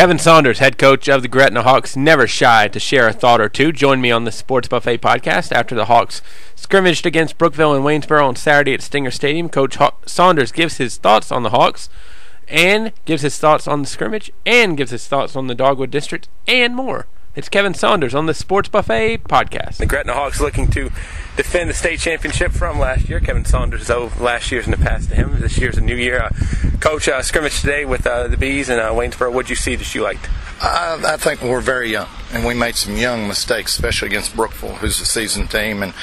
Kevin Saunders, head coach of the Gretna Hawks, never shy to share a thought or two. Join me on the Sports Buffet podcast after the Hawks scrimmaged against Brookville and Waynesboro on Saturday at Stinger Stadium. Coach Saunders gives his thoughts on the Hawks and gives his thoughts on the scrimmage and gives his thoughts on the Dogwood District and more. It's Kevin Saunders on the Sports Buffet podcast. The Gretna Hawks looking to defend the state championship from last year. Kevin Saunders, though, last year's in the past to him. This year's a new year. Coach, scrimmage today with the Bees and Waynesboro. What did you see that you liked? I think we're very young, and we made some young mistakes, especially against Brookville, who's a seasoned team and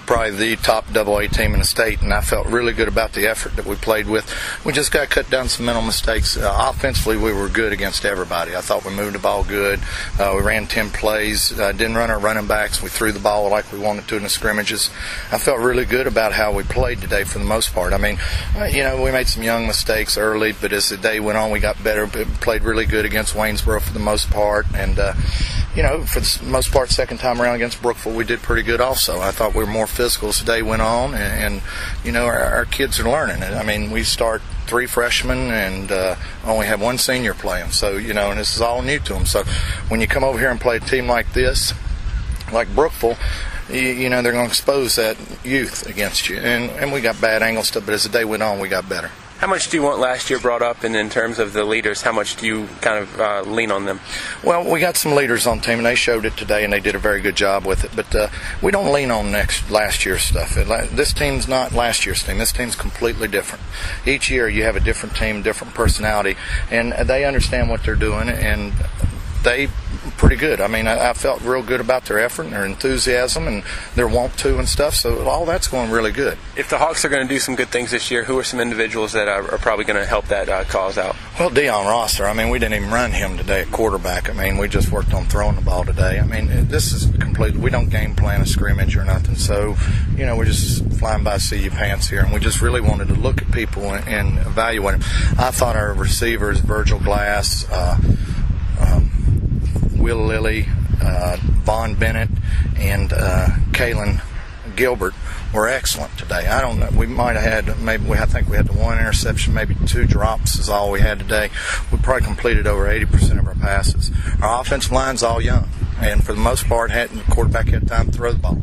probably the top AA team in the state, and I felt really good about the effort that we played with. We just got to cut down some mental mistakes. Offensively, we were good against everybody. I thought we moved the ball good. We ran 10 plays, didn't run our running backs. We threw the ball like we wanted to in the scrimmages. I felt really good about how we played today for the most part. I mean, we made some young mistakes early, but as the day went on, we got better. We played really good against Waynesboro for the most part, and for the most part, second time around against Brookville, we did pretty good also. I thought we were more physical as the day went on, and our kids are learning. I mean, we start 3 freshmen and only have 1 senior playing, so, and this is all new to them. So when you come over here and play a team like this, like Brookville, they're going to expose that youth against you. And we got bad angle stuff, but as the day went on, we got better. How much do you want last year brought up, and in terms of the leaders, how much do you kind of lean on them? Well, we got some leaders on the team, and they showed it today, and they did a very good job with it. But we don't lean on last year's stuff. This team's not last year's team. This team's completely different. Each year you have a different team, different personality, and they understand what they're doing, and they pretty good. I mean, I felt real good about their effort and their enthusiasm and their want to and stuff, so all that's going really good. If the Hawks are going to do some good things this year, who are some individuals that are probably going to help that cause out? Well, Dion Rosser. I mean, we didn't even run him today at quarterback. I mean, we just worked on throwing the ball today. I mean, this is completely, we don't game plan a scrimmage or nothing, so, we're just flying by seat of pants here, and we just really wanted to look at people and evaluate them. I thought our receivers, Virgil Glass, Will Lilly, Vaughn Bennett, and Kalen Gilbert were excellent today. I don't know. We might have had I think we had the 1 interception, maybe 2 drops is all we had today. We probably completed over 80% of our passes. Our offensive line's all young, and for the most part, the quarterback had time to throw the ball.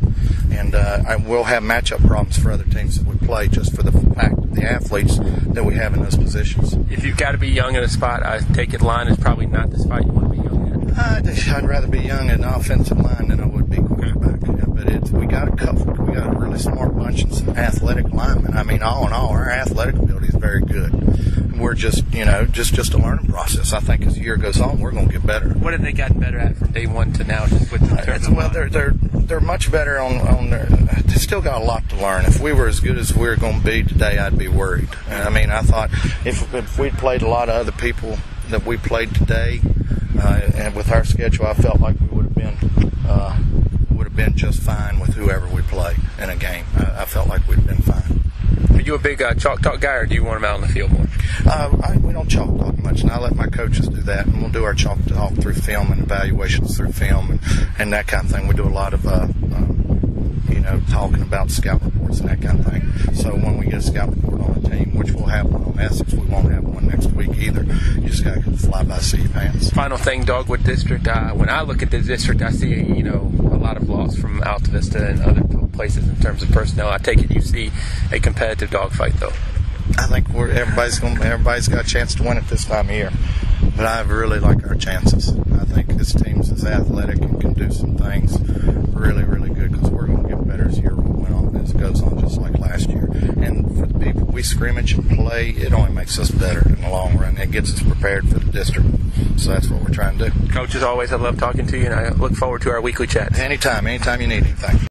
And I will have matchup problems for other teams that we play just for the fact of the athletes that we have in those positions. If you've got to be young in a spot, I take it line is probably not the spot you want to be young in. I'd rather be young in the offensive line than I would be quarterback. But we got it covered. We got a really smart bunch and some athletic linemen. I mean, all in all, our athletic ability is very good. We're just, just a learning process. I think as the year goes on, we're going to get better. What have they gotten better at from day one to now? Just with they're much better on their. They still got a lot to learn. If we were as good as we're going to be today, I'd be worried. I mean, I thought if we'd played a lot of other people that we played today, and with our schedule, I felt like we would have been just fine with whoever we play in a game. I felt like we'd been fine. Are you a big chalk talk guy, or do you want them out on the field more? We don't chalk talk much, and I let my coaches do that, and we'll do our chalk talk through film and evaluations through film and that kind of thing. We do a lot of talking about scout reports and that kind of thing. So when we get a scout report on a team, which we'll have one on Essex, we won't have one next week either. You just got to fly by seat of pants. Final thing, Dogwood District. When I look at the district, I see a lot of loss from Alta Vista and other places in terms of personnel. I take it you see a competitive dogfight, though. I think everybody's got a chance to win it this time of year, but I really like our chances. I think this team's as athletic and can do some things really, really good, because we're going to get better as the year went on, as it goes on, just like last year. And for the people we scrimmage and play, it only makes us better in the long run. It gets us prepared for the district. So that's what we're trying to do. Coach, as always, I love talking to you, and I look forward to our weekly chats. Anytime you need anything.